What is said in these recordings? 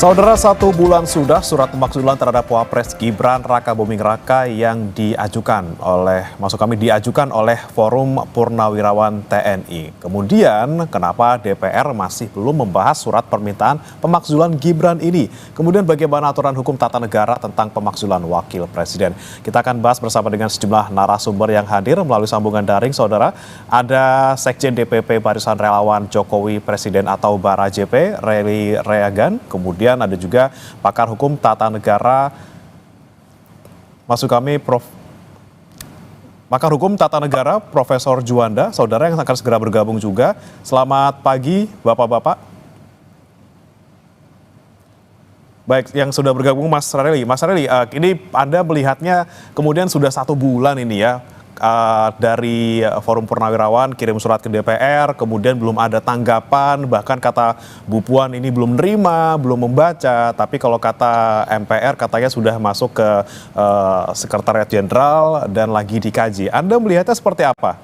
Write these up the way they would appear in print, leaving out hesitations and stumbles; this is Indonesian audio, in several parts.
Saudara, 1 bulan sudah surat pemakzulan terhadap Wapres Gibran Raka Buming Raka yang diajukan oleh Forum Purnawirawan TNI. Kemudian, kenapa DPR masih belum membahas surat permintaan pemakzulan Gibran ini? Kemudian bagaimana aturan hukum tata negara tentang pemakzulan wakil presiden? Kita akan bahas bersama dengan sejumlah narasumber yang hadir melalui sambungan daring, saudara. Ada Sekjen DPP Barisan Relawan Jokowi Presiden atau BARA JP, Rely Reagan. Kemudian ada juga pakar hukum tata negara, pakar hukum tata negara Profesor Juanda, saudara yang akan segera bergabung juga. Selamat pagi Bapak-Bapak. Baik, yang sudah bergabung Mas Rely. Mas Rely, ini Anda melihatnya kemudian sudah 1 bulan ini ya, dari Forum Purnawirawan kirim surat ke DPR, kemudian belum ada tanggapan, bahkan kata Bu Puan ini belum menerima, belum membaca, tapi kalau kata MPR katanya sudah masuk ke Sekretariat Jenderal dan lagi dikaji. Anda melihatnya seperti apa?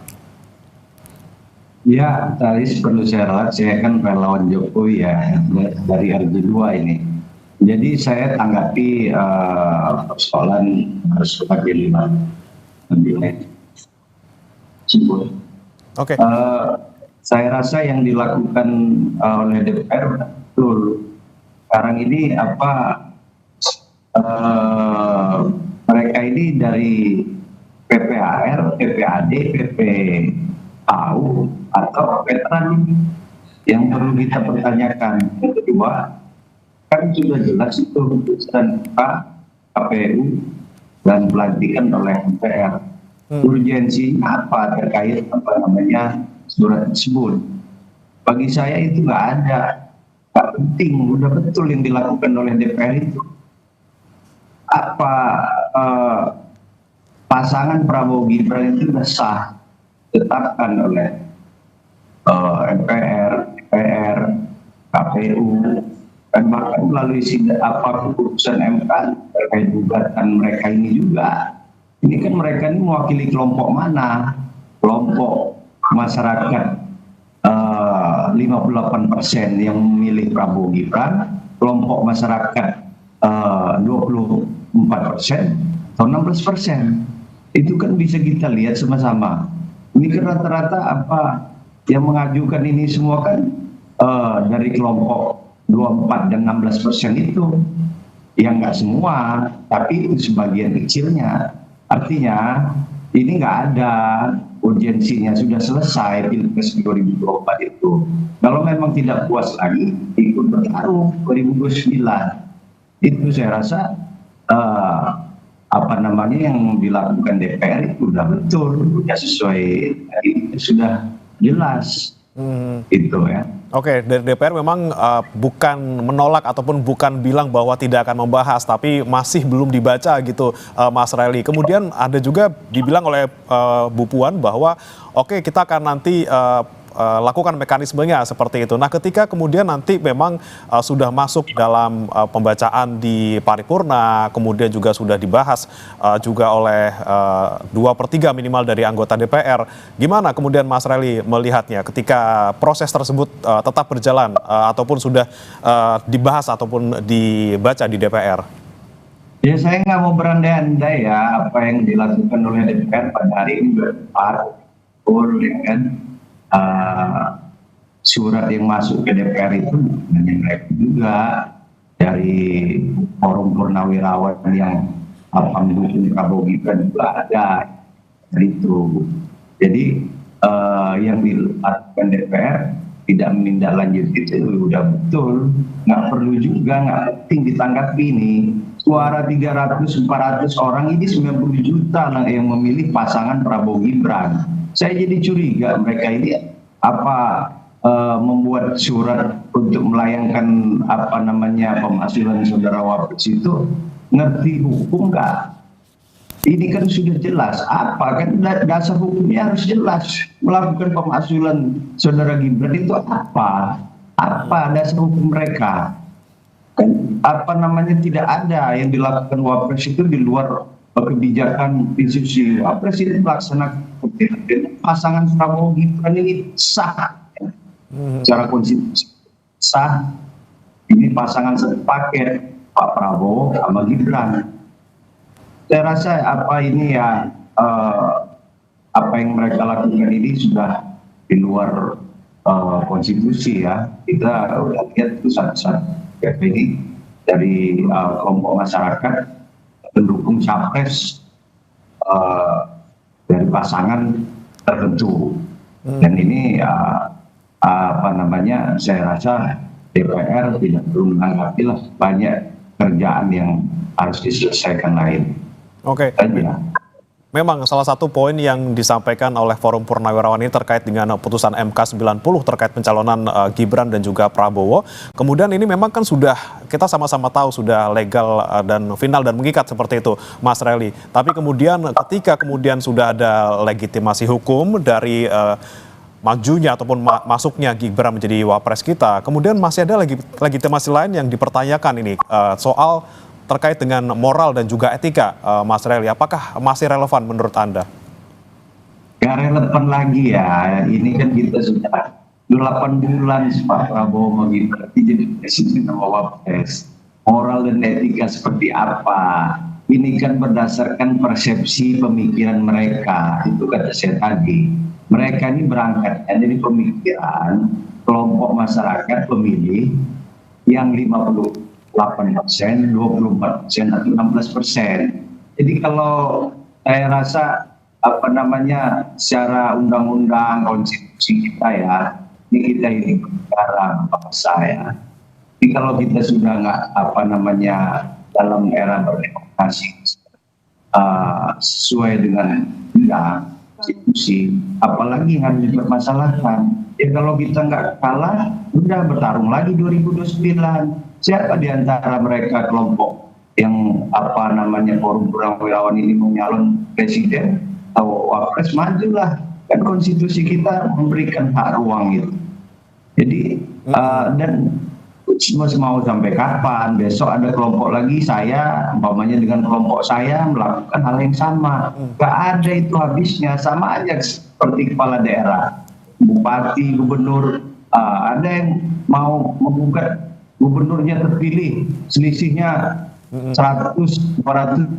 Ya, tadi perlu saya kan relawan Jokowi ya, dari RJ2 ini. Jadi saya tanggapi persoalan harus sebagai 5 nilai. Oke. Saya rasa yang dilakukan oleh DPR betul. Sekarang ini mereka ini dari PPAR, PPAD, PPAU atau veteran yang perlu kita pertanyakan. Yang kedua, kan sudah jelas itu keputusan KPU dan pelantikan oleh MPR. Urgensi apa terkait surat tersebut? Bagi saya itu nggak ada, nggak penting, udah betul yang dilakukan oleh DPR itu. Pasangan Prabowo Gibran itu sudah sah, ditetapkan oleh MPR, DPR, KPU, dan bahkan melalui keputusan MK terkait gugatan mereka ini juga. Ini kan mereka ini mewakili kelompok mana? Kelompok masyarakat 58% yang memilih Prabowo Gibran, kelompok masyarakat 24% atau 16%. Itu kan bisa kita lihat sama-sama. Ini kan rata-rata yang mengajukan ini semua kan dari kelompok 24 dan 16% itu. Yang nggak semua, tapi itu sebagian kecilnya. Artinya ini nggak ada urgensinya, sudah selesai Pilpres 2024 itu. Kalau memang tidak puas lagi, ikut bertarung 2029. Itu saya rasa yang dilakukan DPR itu sudah betul, sudah sesuai, sudah jelas. Itu ya. Oke, dari DPR memang bukan menolak ataupun bukan bilang bahwa tidak akan membahas, tapi masih belum dibaca gitu, Mas Rely. Kemudian ada juga dibilang oleh Bu Puan bahwa oke, kita akan nanti lakukan mekanismenya seperti itu. Nah, ketika kemudian nanti memang sudah masuk dalam pembacaan di paripurna, kemudian juga sudah dibahas juga oleh 2/3 minimal dari anggota DPR, gimana kemudian Mas Rely melihatnya ketika proses tersebut tetap berjalan ataupun sudah dibahas ataupun dibaca di DPR? Ya, saya nggak mau berandai-andai ya apa yang dilakukan oleh DPR pada hari ini kan. Surat yang masuk ke DPR itu hanya mereka juga dari Forum Purnawirawan yang mendukung Prabowo Gibran juga ada itu. Jadi yang dilakukan DPR tidak menindaklanjuti itu udah betul, nggak perlu juga, nggak penting ditanggapi ini. Suara 300-400 orang ini 90 juta lah yang memilih pasangan Prabowo Gibran. Saya jadi curiga mereka ini membuat surat untuk melayangkan pemakzulan saudara Wapres itu ngerti hukum nggak? Ini kan sudah jelas kan dasar hukumnya harus jelas. Melakukan pemakzulan saudara Gibran itu apa dasar hukum mereka? Kan tidak ada yang dilakukan Wapres itu di luar kebijakan institusi. Presiden melaksanakan pasangan Prabowo Gibran ini sah secara konstitusi, sah ini pasangan sepaket Pak Prabowo sama Gibran. Saya rasa apa ini ya apa yang mereka lakukan ini sudah di luar konstitusi ya. Kita udah lihat putusan ini dari kelompok masyarakat pendukung capres dari pasangan tertentu. Dan ini apa namanya, saya rasa DPR tidak perlu menanggapi lah, banyak kerjaan yang harus diselesaikan lain. Oke. Memang salah satu poin yang disampaikan oleh Forum Purnawirawan ini terkait dengan putusan MK 90 terkait pencalonan Gibran dan juga Prabowo. Kemudian ini memang kan sudah, kita sama-sama tahu sudah legal dan final dan mengikat seperti itu, Mas Relly. Tapi kemudian ketika kemudian sudah ada legitimasi hukum dari majunya ataupun masuknya Gibran menjadi wapres kita, kemudian masih ada legitimasi lain yang dipertanyakan ini soal terkait dengan moral dan juga etika, Mas Relly. Apakah masih relevan menurut Anda? Gak relevan lagi ya. Ini kan kita sudah 8 bulan Pak Prabowo mau jadi presiden sama wapres. Moral dan etika seperti apa? Ini kan berdasarkan persepsi pemikiran mereka. Itu kata saya tadi. Mereka ini berangkat dari pemikiran kelompok masyarakat pemilih yang 58%, 24%, atau 16%. Jadi kalau saya rasa apa namanya, secara undang-undang konstitusi kita ya, ini negara bangsa ya. Jadi kalau kita sudah nggak apa namanya dalam era berdemokrasi sesuai dengan undang konstitusi, apalagi harus dipermasalahkan. Ya kalau kita nggak kalah, udah bertarung lagi 2029. Siapa di antara mereka kelompok yang apa namanya Forum Purnawirawan ini menyalon presiden atau wapres, majulah, kan konstitusi kita memberikan hak ruang itu. Jadi dan mau sampai kapan? Besok ada kelompok lagi, saya umpamanya dengan kelompok saya melakukan hal yang sama, gak ada itu habisnya. Sama aja seperti kepala daerah, bupati, gubernur, ada yang mau menggugat gubernurnya terpilih, selisihnya 100-200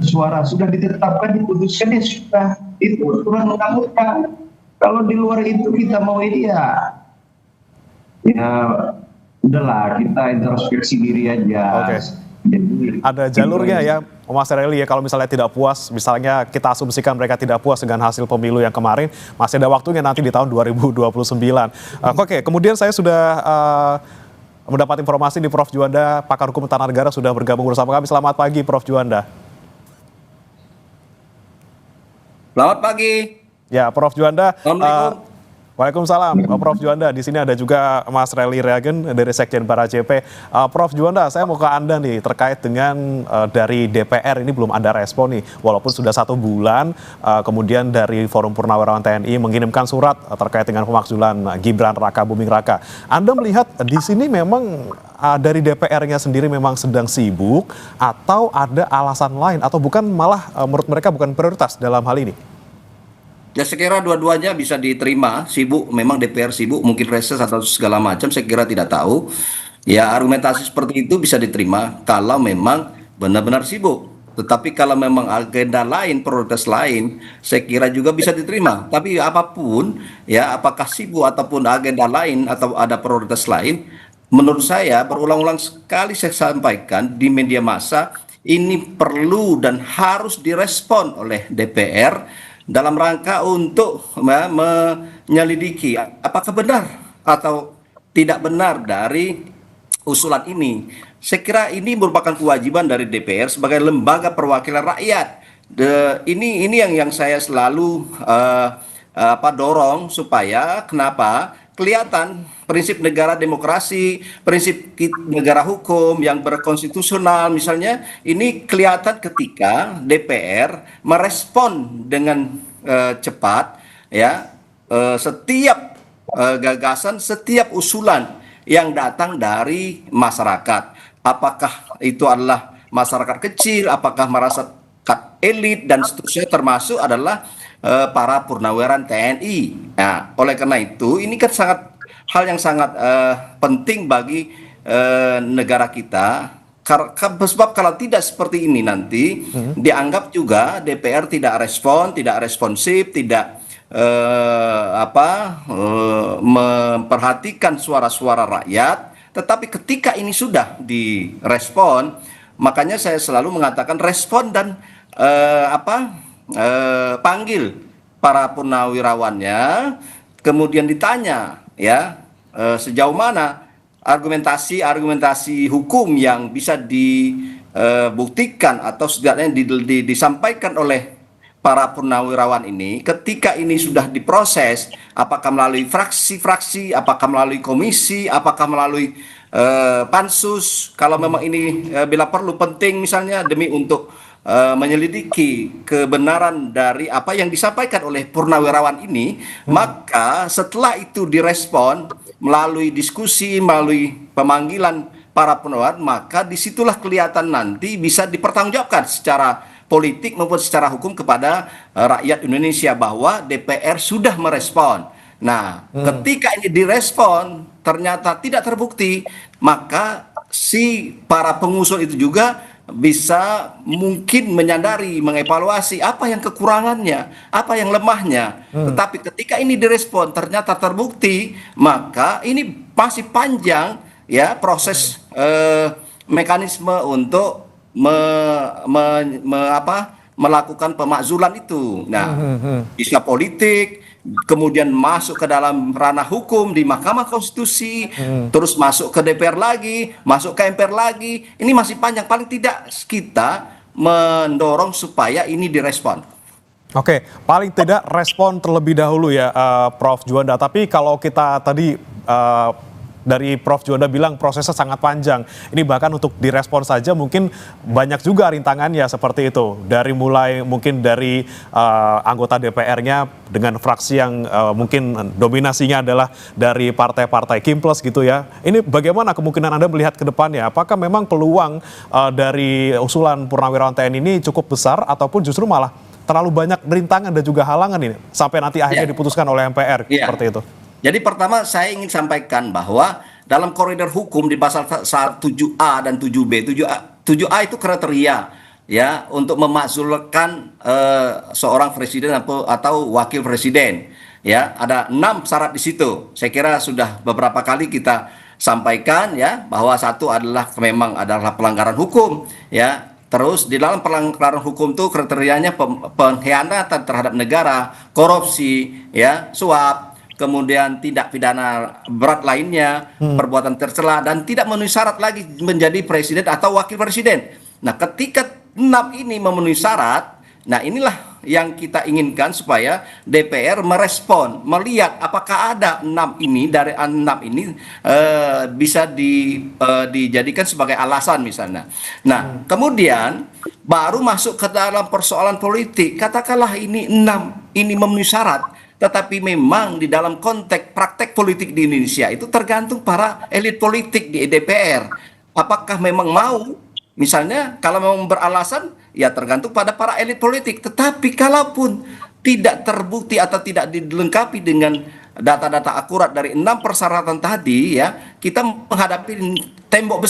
suara, sudah ditetapkan, diputuskan, ya sudah, itu aturan undang-undang. Kalau di luar itu kita mau ini ya udahlah, kita introspeksi diri aja. Oke. Jadi, ada jalurnya ya, Mas Relly ya, kalau misalnya tidak puas, misalnya kita asumsikan mereka tidak puas dengan hasil pemilu yang kemarin, masih ada waktunya nanti di tahun 2029. Oke, kemudian saya sudah mendapat informasi di Prof. Juanda, pakar hukum tata negara, sudah bergabung bersama kami. Selamat pagi, Prof. Juanda. Selamat pagi. Ya, Prof. Juanda. Assalamualaikum. Waalaikumsalam, Prof. Juanda. Di sini ada juga Mas Relly Reagen dari Sekjen BARAJP. Prof. Juanda, saya mau ke Anda nih terkait dengan dari DPR ini belum ada respon nih, walaupun sudah 1 bulan. Kemudian dari Forum Purnawirawan TNI mengirimkan surat terkait dengan pemakzulan Gibran Raka Buming Raka. Anda melihat di sini memang dari DPR-nya sendiri memang sedang sibuk, atau ada alasan lain, atau bukan malah menurut mereka bukan prioritas dalam hal ini? Ya, saya kira dua-duanya bisa diterima. Sibuk, memang DPR sibuk, mungkin reses atau segala macam, saya kira tidak tahu. Ya, argumentasi seperti itu bisa diterima kalau memang benar-benar sibuk. Tetapi kalau memang agenda lain, prioritas lain, saya kira juga bisa diterima. Tapi apapun, ya, apakah sibuk ataupun agenda lain atau ada prioritas lain, menurut saya berulang-ulang sekali saya sampaikan di media massa, ini perlu dan harus direspon oleh DPR dalam rangka untuk menyelidiki apakah benar atau tidak benar dari usulan ini. Saya kira ini merupakan kewajiban dari DPR sebagai lembaga perwakilan rakyat. Ini yang saya selalu dorong supaya kenapa kelihatan prinsip negara demokrasi, prinsip negara hukum yang berkonstitusional misalnya, ini kelihatan ketika DPR merespon dengan cepat ya setiap gagasan, setiap usulan yang datang dari masyarakat. Apakah itu adalah masyarakat kecil, apakah masyarakat elit dan seterusnya, termasuk adalah para purnawirawan TNI. Nah, oleh karena itu ini kan hal yang sangat penting bagi negara kita. Sebab kalau tidak seperti ini nanti dianggap juga DPR tidak responsif, tidak memperhatikan suara-suara rakyat. Tetapi ketika ini sudah direspon, makanya saya selalu mengatakan respon dan panggil para purnawirawannya, kemudian ditanya ya sejauh mana argumentasi hukum yang bisa dibuktikan atau setidaknya disampaikan oleh para purnawirawan ini ketika ini sudah diproses, apakah melalui fraksi-fraksi, apakah melalui komisi, apakah melalui pansus, kalau memang ini bila perlu penting misalnya demi untuk menyelidiki kebenaran dari apa yang disampaikan oleh purnawirawan ini, maka setelah itu direspon melalui diskusi, melalui pemanggilan para purnawirawan, maka disitulah kelihatan nanti bisa dipertanggungjawabkan secara politik maupun secara hukum kepada rakyat Indonesia bahwa DPR sudah merespon. Nah, ketika ini direspon ternyata tidak terbukti, maka si para pengusul itu juga bisa mungkin menyadari, mengevaluasi apa yang kekurangannya, apa yang lemahnya. Tetapi ketika ini direspon ternyata terbukti, maka ini masih panjang ya proses mekanisme untuk melakukan pemakzulan itu. Nah, bisa politik, kemudian masuk ke dalam ranah hukum di Mahkamah Konstitusi, terus masuk ke DPR lagi, masuk ke MPR lagi. Ini masih panjang. Paling tidak kita mendorong supaya ini direspon. Oke, paling tidak respon terlebih dahulu ya, Prof. Juanda. Tapi kalau kita tadi dari Prof. Juanda bilang prosesnya sangat panjang. Ini bahkan untuk direspon saja mungkin banyak juga rintangannya seperti itu. Dari mulai mungkin dari anggota DPR-nya dengan fraksi yang mungkin dominasinya adalah dari partai-partai Kim Plus gitu ya. Ini bagaimana kemungkinan Anda melihat ke depannya? Apakah memang peluang dari usulan Purnawirawan TNI ini cukup besar ataupun justru malah terlalu banyak rintangan dan juga halangan ini sampai nanti akhirnya diputuskan oleh MPR seperti itu? Jadi pertama saya ingin sampaikan bahwa dalam koridor hukum di pasal 7A dan 7B, 7A itu kriteria ya untuk memakzulkan seorang presiden atau wakil presiden. Ya, ada 6 syarat di situ. Saya kira sudah beberapa kali kita sampaikan ya bahwa satu adalah memang adalah pelanggaran hukum ya. Terus di dalam pelanggaran hukum itu kriterianya pengkhianatan terhadap negara, korupsi, ya, suap, kemudian tindak pidana berat lainnya, perbuatan tercela, dan tidak memenuhi syarat lagi menjadi presiden atau wakil presiden. Nah, ketika 6 ini memenuhi syarat, nah inilah yang kita inginkan supaya DPR merespon, melihat apakah ada 6 ini, dari 6 ini bisa dijadikan sebagai alasan misalnya. Nah, kemudian baru masuk ke dalam persoalan politik. Katakanlah ini 6 ini memenuhi syarat, tetapi memang di dalam konteks praktek politik di Indonesia itu tergantung para elit politik di DPR. Apakah memang mau? Misalnya kalau memang beralasan, ya tergantung pada para elit politik. Tetapi kalaupun tidak terbukti atau tidak dilengkapi dengan data-data akurat dari 6 persyaratan tadi, ya kita menghadapi tembok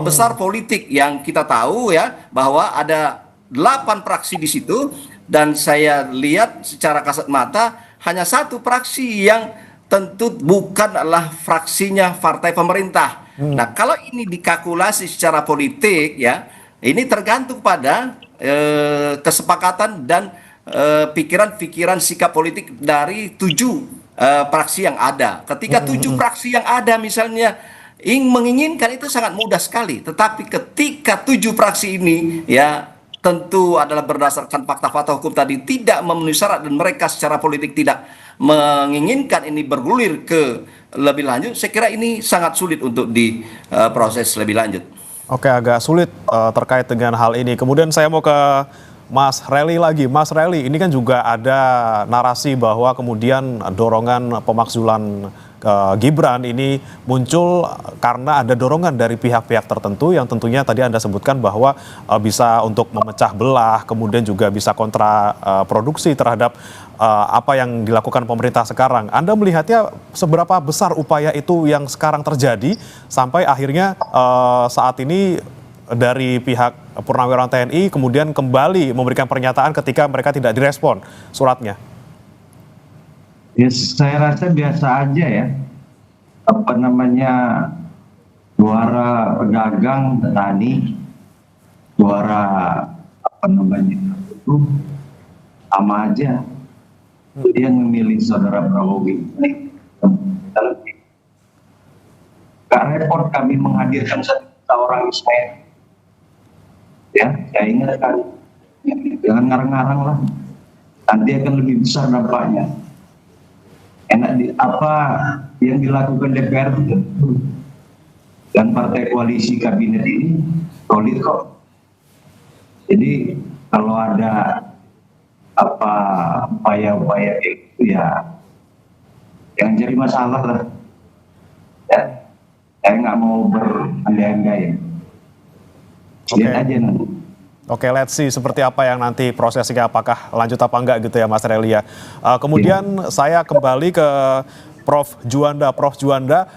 besar politik yang kita tahu ya bahwa ada 8 fraksi di situ, dan saya lihat secara kasat mata hanya 1 fraksi yang tentu bukan adalah fraksinya partai pemerintah. Nah, kalau ini dikalkulasi secara politik ya, ini tergantung pada kesepakatan dan pikiran-pikiran sikap politik dari 7 fraksi yang ada. Ketika 7 fraksi yang ada misalnya menginginkan, itu sangat mudah sekali. Tetapi ketika 7 fraksi ini ya tentu adalah berdasarkan fakta-fakta hukum tadi tidak memenuhi syarat, dan mereka secara politik tidak menginginkan ini bergulir ke lebih lanjut, saya kira ini sangat sulit untuk diproses lebih lanjut. Oke, agak sulit terkait dengan hal ini. Kemudian saya mau ke Mas Relly lagi. Mas Relly, ini kan juga ada narasi bahwa kemudian dorongan pemakzulan Gibran ini muncul karena ada dorongan dari pihak-pihak tertentu yang tentunya tadi Anda sebutkan bahwa bisa untuk memecah belah, kemudian juga bisa kontraproduksi terhadap apa yang dilakukan pemerintah sekarang. Anda melihatnya seberapa besar upaya itu yang sekarang terjadi sampai akhirnya saat ini dari pihak Purnawirawan TNI kemudian kembali memberikan pernyataan ketika mereka tidak direspon suratnya? Ya, saya rasa biasa aja ya. Apa namanya, suara pedagang, petani, suara apa namanya, itu sama aja. Dia memilih saudara Prabowo Gibran. Gak repot kami menghadirkan 1 juta orang Israel. Ya, saya ingatkan, jangan ngarang-ngarang lah. Nanti akan lebih besar dampaknya. Apa yang dilakukan DPR itu dan partai koalisi kabinet ini solid kok. Jadi kalau ada apa upaya-upaya itu ya jangan jadi masalah lah. Ya, saya nggak mau berandai-andai. Lihat aja nanti. Oke, let's see seperti apa yang nanti prosesnya, apakah lanjut apa enggak gitu ya Mas Relly ya. Kemudian saya kembali ke Prof. Juanda. Prof. Juanda,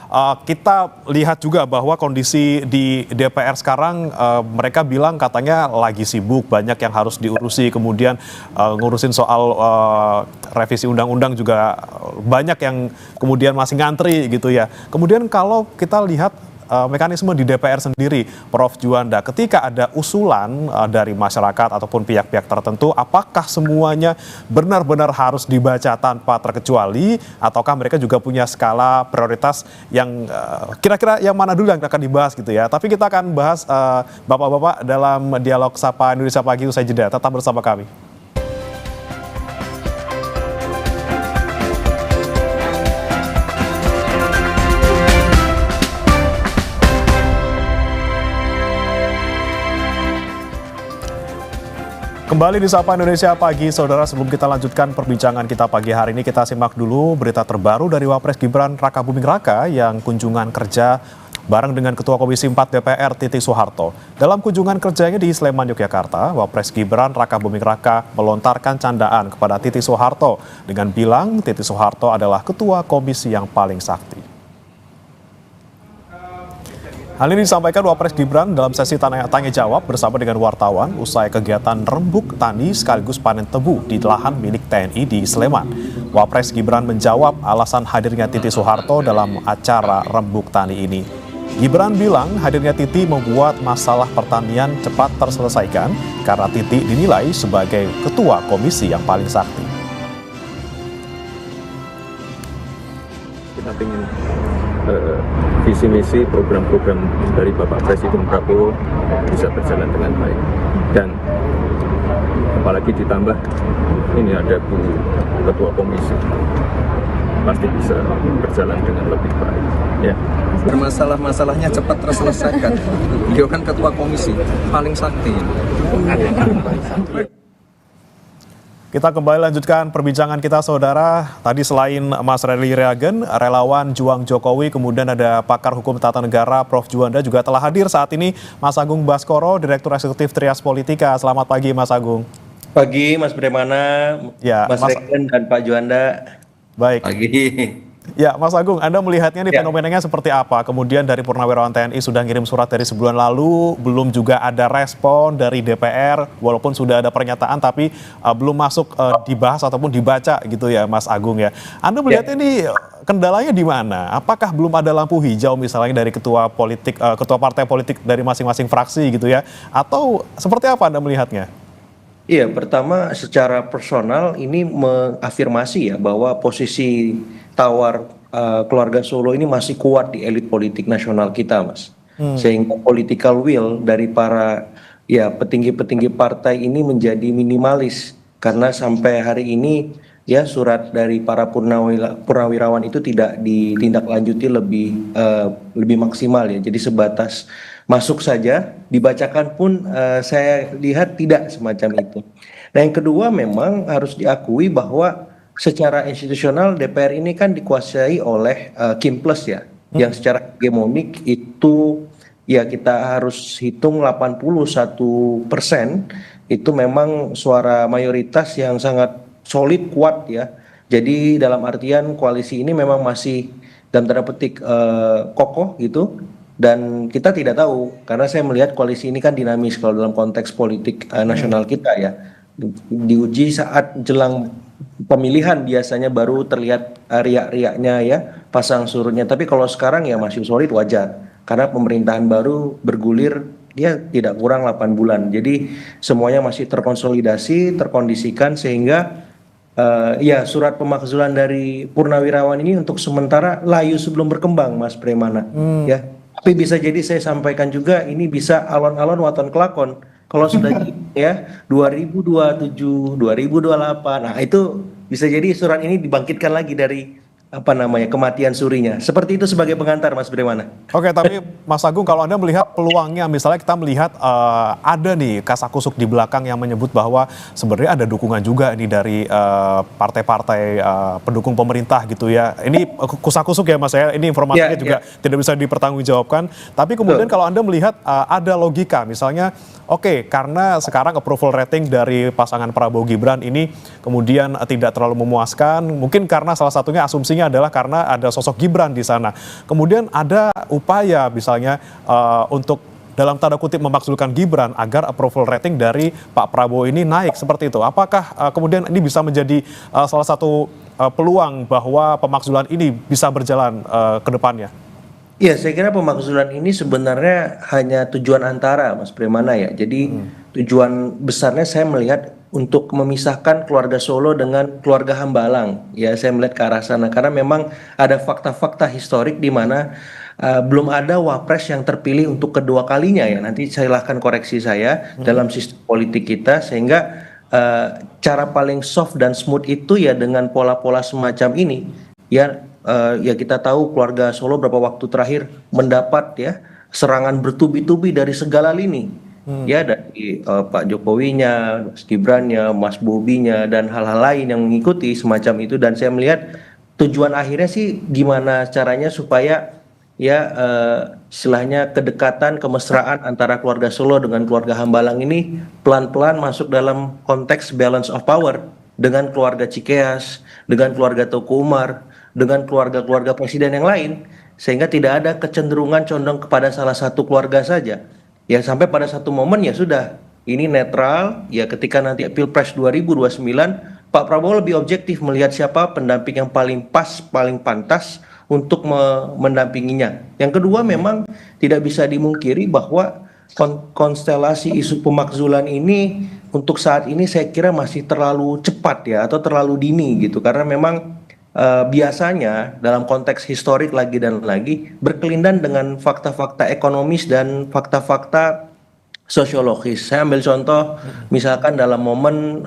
kita lihat juga bahwa kondisi di DPR sekarang mereka bilang katanya lagi sibuk, banyak yang harus diurusi, kemudian ngurusin soal revisi undang-undang juga banyak yang kemudian masih ngantri gitu ya. Kemudian kalau kita lihat mekanisme di DPR sendiri, Prof. Juanda, ketika ada usulan dari masyarakat ataupun pihak-pihak tertentu, apakah semuanya benar-benar harus dibaca tanpa terkecuali, ataukah mereka juga punya skala prioritas yang kira-kira yang mana dulu yang akan dibahas gitu ya? Tapi kita akan bahas Bapak-Bapak dalam dialog Sapa Indonesia Pagi usai jeda. Tetap bersama kami. Kembali di Sapa Indonesia Pagi, saudara. Sebelum kita lanjutkan perbincangan kita pagi hari ini, kita simak dulu berita terbaru dari Wapres Gibran Rakabuming Raka yang kunjungan kerja bareng dengan Ketua Komisi 4 DPR Titi Soeharto. Dalam kunjungan kerjanya di Sleman, Yogyakarta, Wapres Gibran Rakabuming Raka melontarkan candaan kepada Titi Soeharto dengan bilang Titi Soeharto adalah Ketua Komisi yang paling sakti. Hal ini disampaikan Wapres Gibran dalam sesi tanya jawab bersama dengan wartawan usai kegiatan rembuk tani sekaligus panen tebu di lahan milik TNI di Sleman. Wapres Gibran menjawab alasan hadirnya Titi Soeharto dalam acara rembuk tani ini. Gibran bilang hadirnya Titi membuat masalah pertanian cepat terselesaikan karena Titi dinilai sebagai ketua komisi yang paling sakti. Kita ingin visi misi program-program dari Bapak Presiden Prabowo bisa berjalan dengan baik, dan apalagi ditambah ini ada Bu Ketua Komisi, pasti bisa berjalan dengan lebih baik ya. Masalah-masalahnya cepat terselesaikan. Beliau kan Ketua Komisi paling sakti. Kita kembali lanjutkan perbincangan kita, saudara. Tadi selain Mas Relly Reagen, relawan Juang Jokowi, kemudian ada pakar hukum tata negara Prof. Juanda juga telah hadir saat ini. Mas Agung Baskoro, Direktur Eksekutif Trias Politika. Selamat pagi, Mas Agung. Pagi, Mas Bremana, Ya, Mas Reagen dan Pak Juanda. Baik. Pagi. Ya, Mas Agung, Anda melihatnya nih fenomenanya seperti apa? Kemudian dari Purnawirawan TNI sudah ngirim surat dari sebulan lalu, belum juga ada respon dari DPR, walaupun sudah ada pernyataan tapi belum masuk dibahas ataupun dibaca gitu ya, Mas Agung ya. Anda melihatnya ini kendalanya di mana? Apakah belum ada lampu hijau misalnya dari ketua politik, ketua partai politik dari masing-masing fraksi gitu ya? Atau seperti apa Anda melihatnya? Iya, pertama secara personal ini mengafirmasi ya bahwa posisi tawar keluarga Solo ini masih kuat di elit politik nasional kita, Mas. Sehingga political will dari para petinggi-petinggi partai ini menjadi minimalis, karena sampai hari ini ya surat dari para purnawirawan itu tidak ditindaklanjuti lebih maksimal ya. Jadi sebatas masuk saja, dibacakan pun saya lihat tidak semacam itu. Nah, yang kedua memang harus diakui bahwa secara institusional DPR ini kan dikuasai oleh Kim Plus ya, yang secara hegemonik itu ya kita harus hitung 81% itu memang suara mayoritas yang sangat solid kuat ya. Jadi dalam artian koalisi ini memang masih dalam tanda petik kokoh gitu. Dan kita tidak tahu karena saya melihat koalisi ini kan dinamis kalau dalam konteks politik nasional kita ya. Diuji saat jelang pemilihan biasanya baru terlihat riak-riaknya ya, pasang surutnya. Tapi kalau sekarang ya masih solid wajar karena pemerintahan baru bergulir dia tidak kurang 8 bulan. Jadi semuanya masih terkonsolidasi, terkondisikan sehingga ya surat pemakzulan dari Purnawirawan ini untuk sementara layu sebelum berkembang, Mas Premana. Ya, tapi bisa jadi saya sampaikan juga ini bisa alon-alon waton kelakon. Kalau sudah jadi ya 2027, 2028, nah itu bisa jadi surat ini dibangkitkan lagi dari kematian surinya. Seperti itu sebagai pengantar, Mas Premana. Oke, tapi Mas Agung, kalau Anda melihat peluangnya, misalnya kita melihat ada nih kasakusuk di belakang yang menyebut bahwa sebenarnya ada dukungan juga ini dari partai-partai pendukung pemerintah gitu ya. Ini kusakusuk ya Mas ya, ini informasinya juga tidak bisa dipertanggungjawabkan. Tapi kemudian kalau Anda melihat ada logika, misalnya oke, karena sekarang approval rating dari pasangan Prabowo Gibran ini kemudian tidak terlalu memuaskan, mungkin karena salah satunya asumsinya adalah karena ada sosok Gibran di sana. Kemudian ada upaya misalnya untuk dalam tanda kutip memakzulkan Gibran agar approval rating dari Pak Prabowo ini naik seperti itu. Apakah kemudian ini bisa menjadi salah satu peluang bahwa pemakzulan ini bisa berjalan ke depannya? Ya, saya kira pemakzulan ini sebenarnya hanya tujuan antara, Mas Premana ya. Jadi tujuan besarnya saya melihat untuk memisahkan keluarga Solo dengan keluarga Hambalang. Ya, saya melihat ke arah sana karena memang ada fakta-fakta historik di mana belum ada wapres yang terpilih untuk kedua kalinya ya. Nanti silahkan koreksi saya dalam sistem politik kita sehingga cara paling soft dan smooth itu ya dengan pola-pola semacam ini. Ya, ya kita tahu keluarga Solo beberapa waktu terakhir mendapat ya serangan bertubi-tubi dari segala lini. Ya dari Pak Jokowinya, Mas Gibrannya, Mas Bobinya dan hal-hal lain yang mengikuti semacam itu dan saya melihat tujuan akhirnya sih gimana caranya supaya ya istilahnya kedekatan kemesraan antara keluarga Solo dengan keluarga Hambalang ini pelan-pelan masuk dalam konteks balance of power dengan keluarga Cikeas, dengan keluarga Teguh Umar, dengan keluarga-keluarga presiden yang lain sehingga tidak ada kecenderungan condong kepada salah satu keluarga saja. Ya sampai pada satu momen ya sudah ini netral ya ketika nanti Pilpres 2029 Pak Prabowo lebih objektif melihat siapa pendamping yang paling pas, paling pantas untuk mendampinginya. Yang kedua memang tidak bisa dimungkiri bahwa konstelasi isu pemakzulan ini untuk saat ini saya kira masih terlalu cepat ya atau terlalu dini gitu karena memang biasanya dalam konteks historik lagi dan lagi berkelindan dengan fakta-fakta ekonomis dan fakta-fakta sosiologis. Saya ambil contoh misalkan dalam momen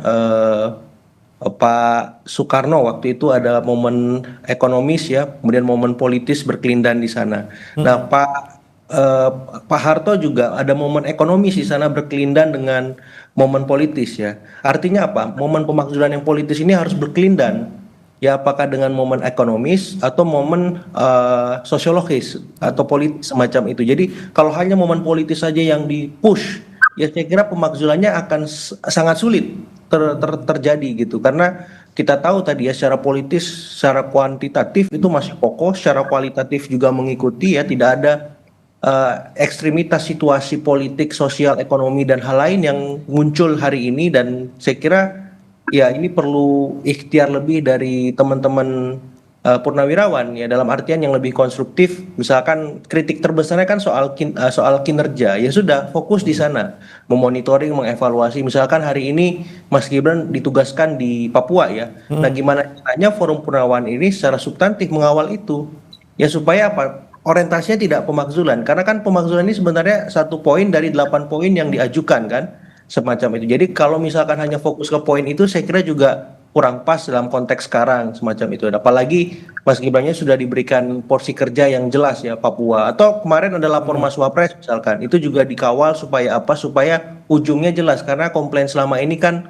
Pak Soekarno waktu itu ada momen ekonomis ya, kemudian momen politis berkelindan di sana. Nah, Pak Harto juga ada momen ekonomis di sana berkelindan dengan momen politis ya. Artinya apa? Momen pemakzulan yang politis ini harus berkelindan. Ya apakah dengan momen ekonomis atau momen sosiologis atau politis semacam itu. Jadi kalau hanya momen politis saja yang dipush, ya saya kira pemakzulannya akan sangat sulit terjadi gitu. Karena kita tahu tadi ya secara politis, secara kuantitatif itu masih kokoh, secara kualitatif juga mengikuti ya tidak ada ekstremitas situasi politik, sosial, ekonomi dan hal lain yang muncul hari ini dan saya kira ya ini perlu ikhtiar lebih dari teman-teman Purnawirawan ya dalam artian yang lebih konstruktif misalkan kritik terbesarnya kan soal kinerja ya sudah fokus di sana memonitoring mengevaluasi misalkan hari ini Mas Gibran ditugaskan di Papua ya nah gimana caranya forum Purnawirawan ini secara substantif mengawal itu ya supaya apa orientasinya tidak pemakzulan karena kan pemakzulan ini sebenarnya 1 poin dari 8 poin yang diajukan kan semacam itu. Jadi kalau misalkan hanya fokus ke poin itu saya kira juga kurang pas dalam konteks sekarang semacam itu. Apalagi Mas Gibrannya sudah diberikan porsi kerja yang jelas ya Papua atau kemarin ada lapor Mas Wapres misalkan. Itu juga dikawal supaya apa? Supaya ujungnya jelas karena komplain selama ini kan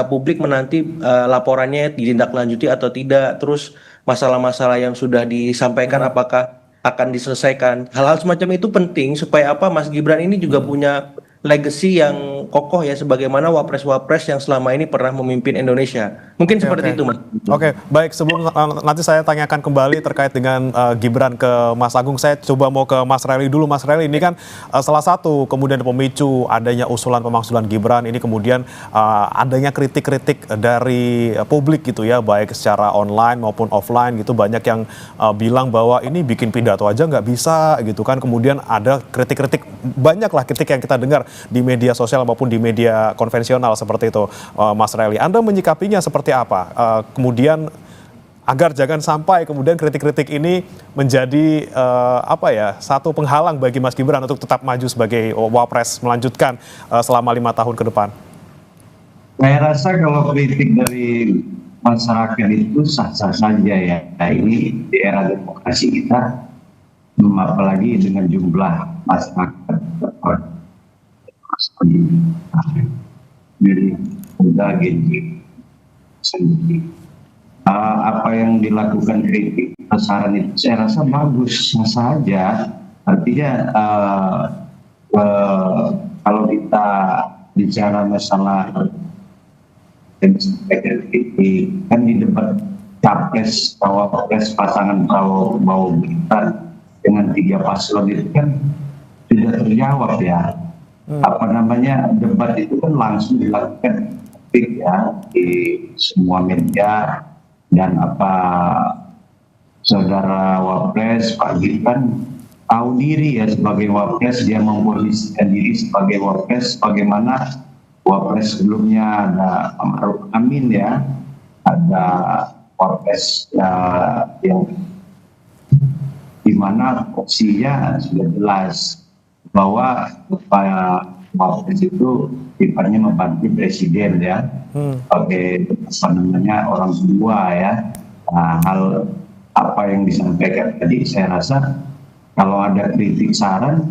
publik menanti laporannya ditindaklanjuti atau tidak, terus masalah-masalah yang sudah disampaikan apakah akan diselesaikan. Hal-hal semacam itu penting supaya apa Mas Gibran ini juga punya legacy yang kokoh ya sebagaimana wapres-wapres yang selama ini pernah memimpin Indonesia. Mungkin seperti itu Mas. Oke, baik. Sebelum nanti saya tanyakan kembali terkait dengan Gibran ke Mas Agung, saya coba mau ke Mas Rally dulu. Mas Rally, ini kan salah satu kemudian pemicu adanya usulan pemaksulan Gibran ini kemudian adanya kritik-kritik dari publik gitu ya, baik secara online maupun offline gitu. Banyak yang bilang bahwa ini bikin pidato aja nggak bisa gitu kan. Kemudian ada kritik-kritik, banyaklah kritik yang kita dengar di media sosial maupun di media konvensional seperti itu, Mas Rally. Anda menyikapinya seperti apa? Kemudian agar jangan sampai kemudian kritik-kritik ini menjadi satu penghalang bagi Mas Gibran untuk tetap maju sebagai wapres melanjutkan selama 5 tahun ke depan. Saya rasa kalau kritik dari masyarakat itu sah-sah saja ya. Nah, ini di era demokrasi kita, apalagi dengan jumlah masyarakat dari muda sendiri. Apa yang dilakukan kritik saran itu saya rasa bagus saja. Artinya kalau kita bicara masalah kritik kan di debat capres cawapres pasangan Prabowo Gibran dengan 3 paslon itu kan sudah terjawab ya. Debat itu kan langsung dilakukan ya di semua media, dan saudara wapres Pak Gibran tahu diri ya sebagai wapres, dia memposisikan diri sebagai wapres bagaimana wapres sebelumnya ada Pak Ma'ruf Amin ya, ada wapres yang di mana opsinya sudah jelas bahwa wapres itu sifatnya membantu presiden ya, sebagai orang tua ya. Nah, hal apa yang disampaikan tadi saya rasa kalau ada kritik saran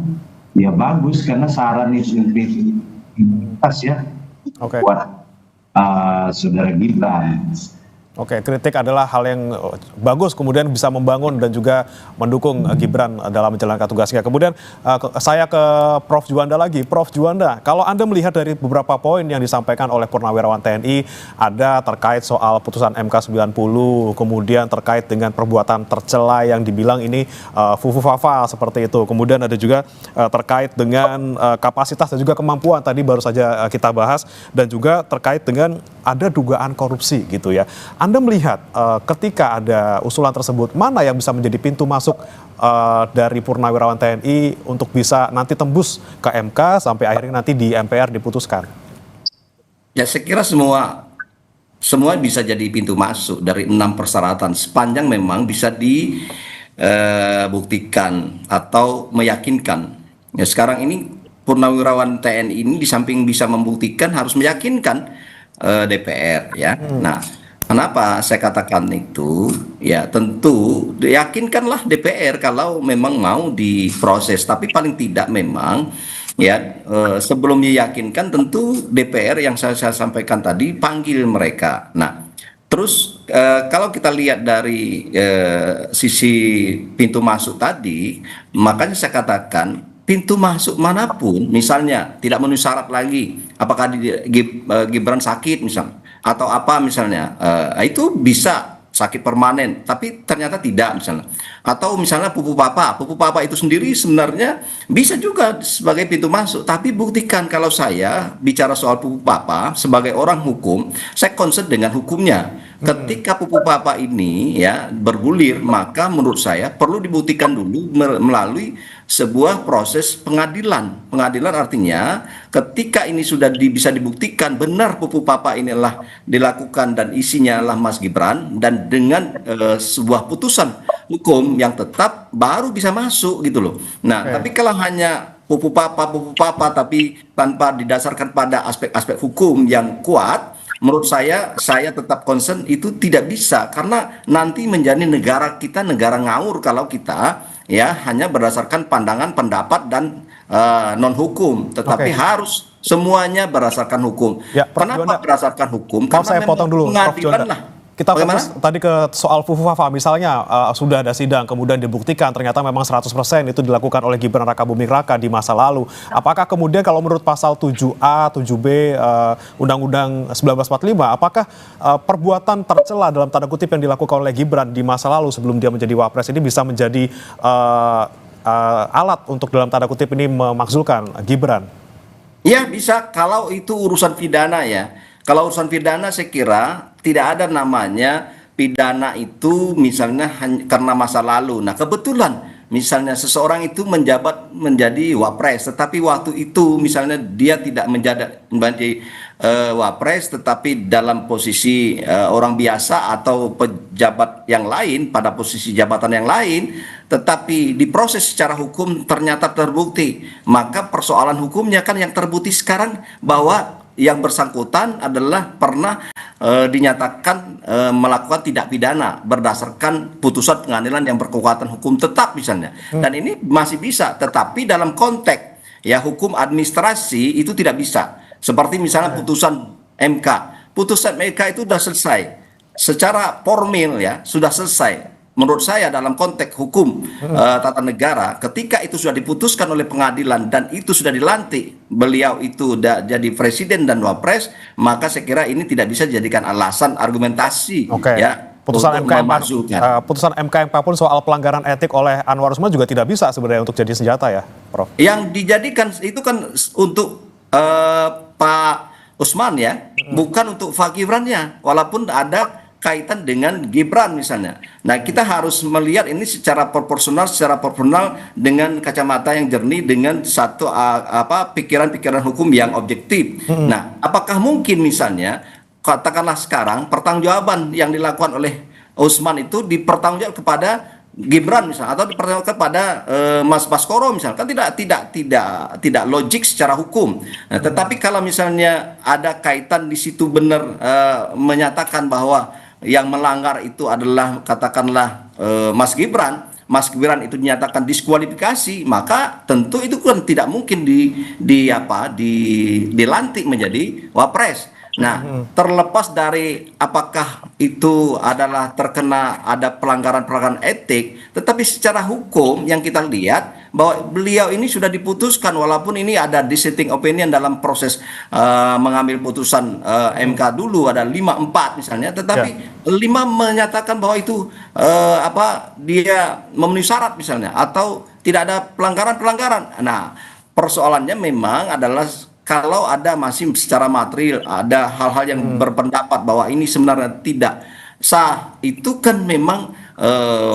ya bagus, karena saran itu kritik ya buat saudara Gibran. Oke, kritik adalah hal yang bagus, kemudian bisa membangun dan juga mendukung Gibran dalam menjalankan tugasnya. Kemudian saya ke Prof. Juanda lagi. Prof. Juanda, kalau Anda melihat dari beberapa poin yang disampaikan oleh Purnawirawan TNI, ada terkait soal putusan MK 90, kemudian terkait dengan perbuatan tercela yang dibilang ini fufu-fafa seperti itu. Kemudian ada juga terkait dengan kapasitas dan juga kemampuan, tadi baru saja kita bahas, dan juga terkait dengan ada dugaan korupsi gitu ya. Anda melihat ketika ada usulan tersebut, mana yang bisa menjadi pintu masuk dari Purnawirawan TNI untuk bisa nanti tembus ke MK sampai akhirnya nanti di MPR diputuskan? Ya, saya kira semua bisa jadi pintu masuk dari 6 persyaratan sepanjang memang bisa dibuktikan atau meyakinkan. Ya, sekarang ini Purnawirawan TNI ini di samping bisa membuktikan harus meyakinkan DPR ya. Nah, kenapa saya katakan itu? Ya tentu yakinkanlah DPR kalau memang mau diproses, tapi paling tidak memang ya sebelum diyakinkan tentu DPR yang saya sampaikan tadi panggil mereka. Nah, terus kalau kita lihat dari sisi pintu masuk tadi, makanya saya katakan pintu masuk manapun, misalnya tidak memenuhi syarat lagi, apakah Gibran sakit misalnya, atau apa misalnya, itu bisa sakit permanen, tapi ternyata tidak misalnya, atau misalnya pupu papa itu sendiri sebenarnya bisa juga sebagai pintu masuk, tapi buktikan. Kalau saya bicara soal pupu papa sebagai orang hukum, saya concern dengan hukumnya. Ketika pupu papa ini ya bergulir, maka menurut saya perlu dibuktikan dulu melalui sebuah proses pengadilan. Pengadilan artinya ketika ini sudah bisa dibuktikan benar pupu papa inilah dilakukan dan isinya adalah Mas Gibran, dan dengan sebuah putusan hukum yang tetap baru bisa masuk gitu loh. Nah, tapi kalau hanya pupu papa tapi tanpa didasarkan pada aspek-aspek hukum yang kuat, menurut saya tetap concern itu tidak bisa, karena nanti menjadi negara kita negara ngawur kalau kita ya hanya berdasarkan pandangan, pendapat, dan non hukum, tetapi harus semuanya berdasarkan hukum. Ya, Prof. Kenapa Juanda, berdasarkan hukum? maaf saya memang potong dulu, Prof. pengadilan Juanda. lah. Kita Bagaimana? fokus tadi ke soal Fufufa, misalnya sudah ada sidang, kemudian dibuktikan ternyata memang 100% itu dilakukan oleh Gibran Rakabuming Raka di masa lalu. Apakah kemudian kalau menurut pasal 7A, 7B Undang-Undang 1945, apakah perbuatan tercela dalam tanda kutip yang dilakukan oleh Gibran di masa lalu sebelum dia menjadi Wapres ini bisa menjadi alat untuk dalam tanda kutip ini memakzulkan Gibran? Ya bisa kalau itu urusan pidana ya. Kalau urusan pidana saya kira tidak ada namanya pidana itu misalnya karena masa lalu. Nah kebetulan misalnya seseorang itu menjadi wapres, tetapi waktu itu misalnya dia tidak menjadi wapres, tetapi dalam posisi orang biasa atau pejabat yang lain pada posisi jabatan yang lain, tetapi diproses secara hukum ternyata terbukti, maka persoalan hukumnya kan yang terbukti sekarang bahwa yang bersangkutan adalah pernah dinyatakan melakukan tindak pidana berdasarkan putusan pengadilan yang berkekuatan hukum tetap misalnya. Dan ini masih bisa, tetapi dalam konteks ya hukum administrasi itu tidak bisa. Seperti misalnya putusan MK. Putusan MK itu sudah selesai. Secara formil ya sudah selesai. Menurut saya dalam konteks hukum tata negara, ketika itu sudah diputuskan oleh pengadilan dan itu sudah dilantik, beliau itu sudah jadi presiden dan wapres, maka saya kira ini tidak bisa dijadikan alasan argumentasi ya. Putusan MK pun soal pelanggaran etik oleh Anwar Usman juga tidak bisa sebenarnya untuk jadi senjata ya, Prof. Yang dijadikan itu kan untuk Pak Usman ya, bukan untuk Pak Gibrannya, walaupun ada kaitan dengan Gibran misalnya. Nah kita harus melihat ini secara proporsional dengan kacamata yang jernih, dengan satu pikiran-pikiran hukum yang objektif. Nah apakah mungkin misalnya katakanlah sekarang pertanggungjawaban yang dilakukan oleh Usman itu dipertanggungjawabkan kepada Gibran misalnya, atau dipertanggungjawabkan kepada Mas Baskoro misalnya, kan tidak logik secara hukum. Nah, tetapi kalau misalnya ada kaitan di situ benar menyatakan bahwa yang melanggar itu adalah katakanlah Mas Gibran itu dinyatakan diskualifikasi, maka tentu itu kan tidak mungkin dilantik menjadi wapres. Nah, terlepas dari apakah itu adalah terkena ada pelanggaran etik, tetapi secara hukum yang kita lihat bahwa beliau ini sudah diputuskan, walaupun ini ada dissenting opinion dalam proses mengambil putusan MK dulu ada 5-4 misalnya, tetapi 5 menyatakan bahwa itu dia memenuhi syarat misalnya, atau tidak ada pelanggaran. Nah, persoalannya memang adalah kalau ada masih secara material ada hal-hal yang berpendapat bahwa ini sebenarnya tidak sah, itu kan memang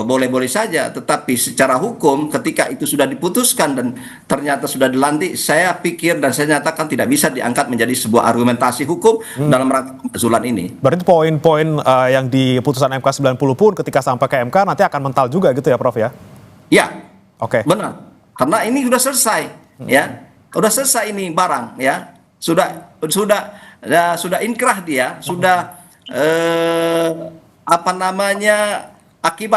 boleh-boleh saja, tetapi secara hukum ketika itu sudah diputuskan dan ternyata sudah dilantik, saya pikir dan saya nyatakan tidak bisa diangkat menjadi sebuah argumentasi hukum dalam rangka pemakzulan ini. Berarti poin-poin yang di putusan MK 90 pun ketika sampai ke MK nanti akan mental juga gitu ya, Prof ya? Ya, oke. Benar, karena ini sudah selesai ya. Udah selesai ini barang ya, sudah inkrah dia, sudah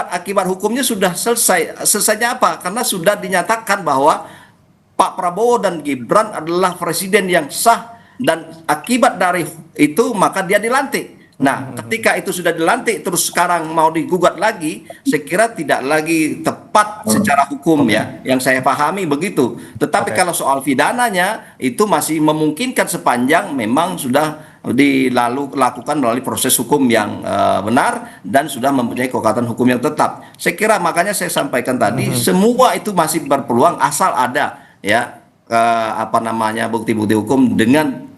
akibat hukumnya sudah selesai. Selesainya apa? Karena sudah dinyatakan bahwa Pak Prabowo dan Gibran adalah presiden yang sah, dan akibat dari itu maka dia dilantik. Nah, ketika itu sudah dilantik terus sekarang mau digugat lagi, saya kira tidak lagi tepat secara hukum ya, yang saya pahami begitu. Tetapi kalau soal pidananya itu masih memungkinkan sepanjang memang sudah dilakukan melalui proses hukum yang benar dan sudah mempunyai kekuatan hukum yang tetap. Saya kira makanya saya sampaikan tadi semua itu masih berpeluang asal ada ya bukti-bukti hukum dengan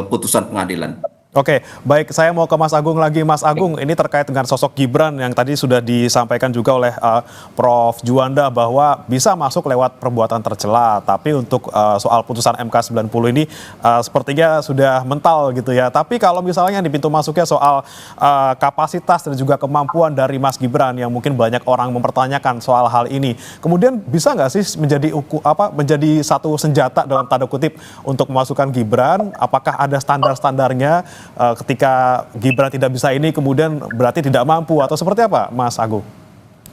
putusan pengadilan. Oke, baik, saya mau ke Mas Agung lagi. Mas Agung, ini terkait dengan sosok Gibran yang tadi sudah disampaikan juga oleh Prof. Juanda bahwa bisa masuk lewat perbuatan tercela, tapi untuk soal putusan MK 90 ini sepertinya sudah mental gitu ya. Tapi kalau misalnya di pintu masuknya soal kapasitas dan juga kemampuan dari Mas Gibran yang mungkin banyak orang mempertanyakan soal hal ini, kemudian bisa nggak sih menjadi satu senjata dalam tanda kutip untuk memasukkan Gibran? Apakah ada standar-standarnya? Ketika Gibran tidak bisa ini kemudian berarti tidak mampu atau seperti apa, Mas Agung?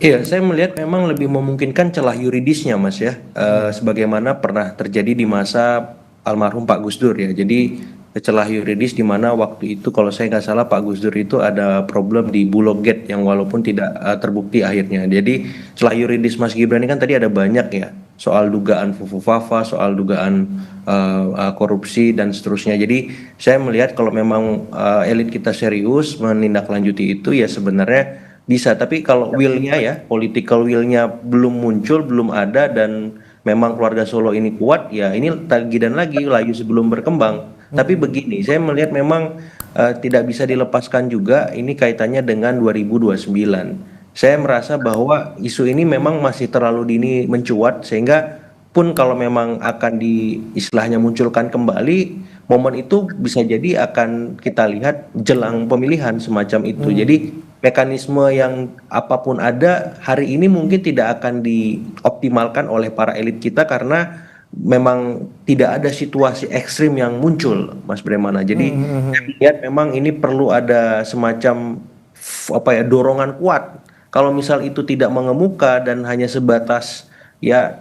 Iya, saya melihat memang lebih memungkinkan celah yuridisnya, Mas ya. Sebagaimana pernah terjadi di masa almarhum Pak Gus Dur ya. Jadi celah yuridis di mana waktu itu kalau saya nggak salah Pak Gus Dur itu ada problem di Bulog Gate yang walaupun tidak terbukti akhirnya. Jadi celah yuridis Mas Gibran ini kan tadi ada banyak ya. Soal dugaan fufu-fafa, soal dugaan korupsi dan seterusnya. Jadi saya melihat kalau memang elit kita serius menindaklanjuti itu ya sebenarnya bisa, tapi kalau will-nya ya, political will-nya belum muncul, belum ada, dan memang keluarga Solo ini kuat, ya ini lagi dan lagi, layu sebelum berkembang. Tapi begini, saya melihat memang tidak bisa dilepaskan juga, ini kaitannya dengan 2029. Saya merasa bahwa isu ini memang masih terlalu dini mencuat, sehingga pun kalau memang akan istilahnya munculkan kembali, momen itu bisa jadi akan kita lihat jelang pemilihan semacam itu. Jadi mekanisme yang apapun ada hari ini mungkin tidak akan dioptimalkan oleh para elit kita karena memang tidak ada situasi ekstrim yang muncul, Mas Bremana. Jadi saya lihat memang ini perlu ada semacam dorongan kuat. Kalau misal itu tidak mengemuka dan hanya sebatas ya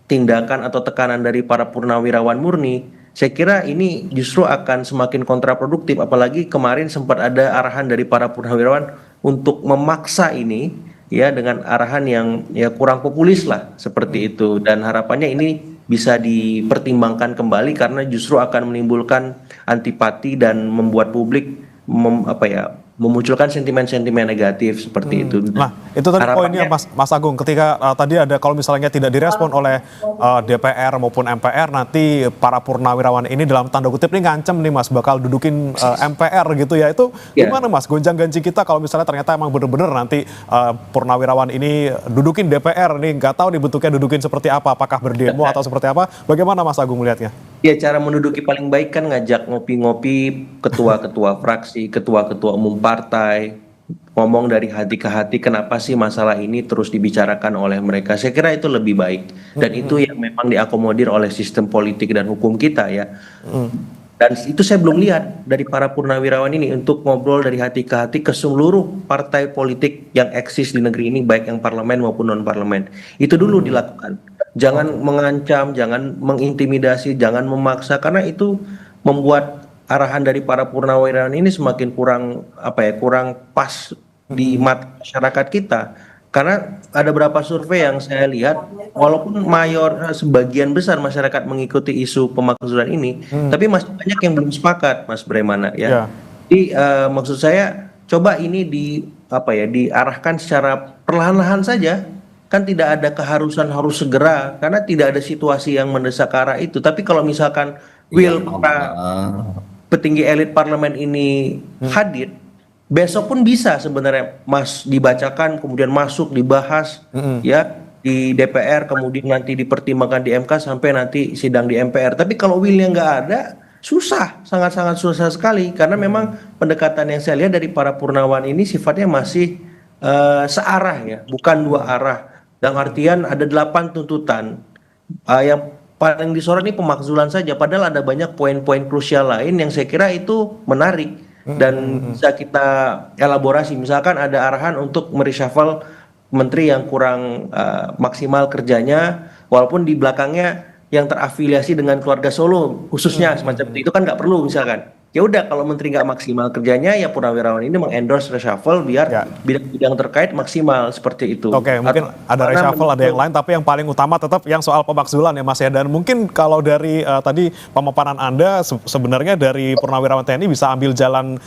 tindakan atau tekanan dari para purnawirawan murni, saya kira ini justru akan semakin kontraproduktif. Apalagi kemarin sempat ada arahan dari para purnawirawan untuk memaksa ini ya dengan arahan yang ya kurang populis lah seperti itu, dan harapannya ini bisa dipertimbangkan kembali karena justru akan menimbulkan antipati dan membuat publik memunculkan sentimen-sentimen negatif seperti itu. Nah, itu tadi poinnya Mas Agung, ketika tadi ada kalau misalnya tidak direspon oleh DPR maupun MPR, nanti para purnawirawan ini dalam tanda kutip ini ngancem nih Mas, bakal dudukin MPR gitu ya. Itu gimana Mas, gonjang-ganjing kita kalau misalnya ternyata emang bener-bener nanti purnawirawan ini dudukin DPR nih, nggak tahu nih bentuknya dudukin seperti apa, apakah berdemo atau seperti apa, bagaimana Mas Agung melihatnya? Ya, cara menduduki paling baik kan ngajak ngopi-ngopi ketua-ketua fraksi, ketua-ketua umum partai, ngomong dari hati ke hati kenapa sih masalah ini terus dibicarakan oleh mereka. Saya kira itu lebih baik, dan itu yang memang diakomodir oleh sistem politik dan hukum kita ya. Dan itu saya belum lihat dari para purnawirawan ini untuk ngobrol dari hati ke hati ke seluruh partai politik yang eksis di negeri ini, baik yang parlemen maupun non parlemen. Itu dulu dilakukan. Jangan mengancam, jangan mengintimidasi, jangan memaksa, karena itu membuat arahan dari para purnawirawan ini semakin kurang kurang pas di mata masyarakat kita. Karena ada beberapa survei yang saya lihat, walaupun sebagian besar masyarakat mengikuti isu pemakzulan ini, tapi masih banyak yang belum sepakat, Mas Bremana ya. Jadi maksud saya coba ini diarahkan secara perlahan-lahan saja. Kan tidak ada keharusan harus segera karena tidak ada situasi yang mendesak ke arah itu. Tapi kalau misalkan para petinggi elit parlemen ini hadir, besok pun bisa sebenarnya Mas dibacakan, kemudian masuk dibahas ya di DPR, kemudian nanti dipertimbangkan di MK sampai nanti sidang di MPR. Tapi kalau willnya nggak ada, susah, sangat-sangat susah sekali karena memang pendekatan yang saya lihat dari para purnawan ini sifatnya masih searah ya, bukan dua arah. Dalam artian ada 8 tuntutan, yang paling disorot ini pemakzulan saja, padahal ada banyak poin-poin krusial lain yang saya kira itu menarik dan bisa kita elaborasi. Misalkan ada arahan untuk mereshuffle menteri yang kurang maksimal kerjanya, walaupun di belakangnya yang terafiliasi dengan keluarga Solo khususnya semacam itu kan nggak perlu misalkan. Ya udah, kalau menteri nggak maksimal kerjanya ya purnawirawan ini mengendorse reshuffle biar bidang-bidang terkait maksimal seperti itu. Oke, mungkin ada reshuffle, ada yang lain, tapi yang paling utama tetap yang soal pemakzulan ya Mas ya. Dan mungkin kalau dari tadi pemaparan Anda sebenarnya dari purnawirawan TNI bisa ambil jalan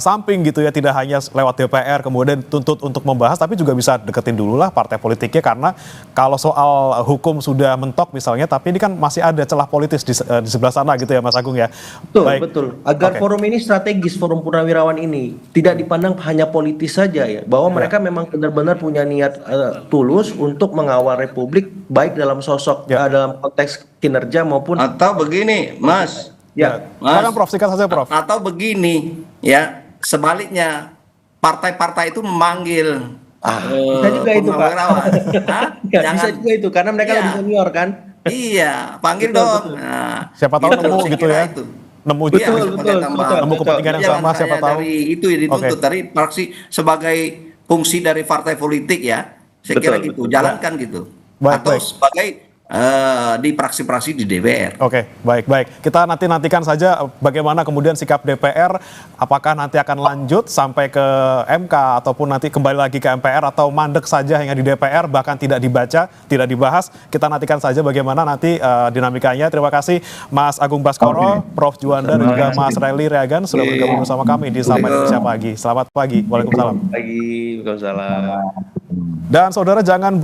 samping gitu ya, tidak hanya lewat DPR kemudian tuntut untuk membahas, tapi juga bisa deketin dulu lah partai politiknya, karena kalau soal hukum sudah mentok misalnya, tapi ini kan masih ada celah politis di sebelah sana gitu ya Mas Agung ya. Betul. Agar forum ini strategis, forum purnawirawan ini tidak dipandang hanya politis saja ya, bahwa mereka memang benar-benar punya niat tulus untuk mengawal Republik baik dalam sosok dalam konteks kinerja maupun atau begini Mas Mas, Prof, singkat saja Prof. Atau begini ya, sebaliknya partai-partai itu memanggil bisa juga itu Pak. Bisa juga itu karena mereka lebih senior kan. Iya, panggil dong. Nah, siapa tahu nemu gitu ya. Nemu kepentingan yang sama, siapa tahu dari itu yang dituntut dari fraksi sebagai fungsi dari partai politik ya, Saya kira Betul, gitu, betul. jalankan gitu. Baik, Atau baik. sebagai di praksi-praksi di DPR. Oke, baik. Kita nantikan saja bagaimana kemudian sikap DPR, apakah nanti akan lanjut sampai ke MK ataupun nanti kembali lagi ke MPR atau mandek saja hanya di DPR bahkan tidak dibaca, tidak dibahas. Kita nantikan saja bagaimana nanti dinamikanya. Terima kasih Mas Agung Baskoro, Prof Juanda dan juga Mas Rally Reagan sudah bergabung bersama kami di Sapa Indonesia Pagi. Selamat pagi. Waalaikumsalam. Pagi, Waalaikumsalam. Dan saudara jangan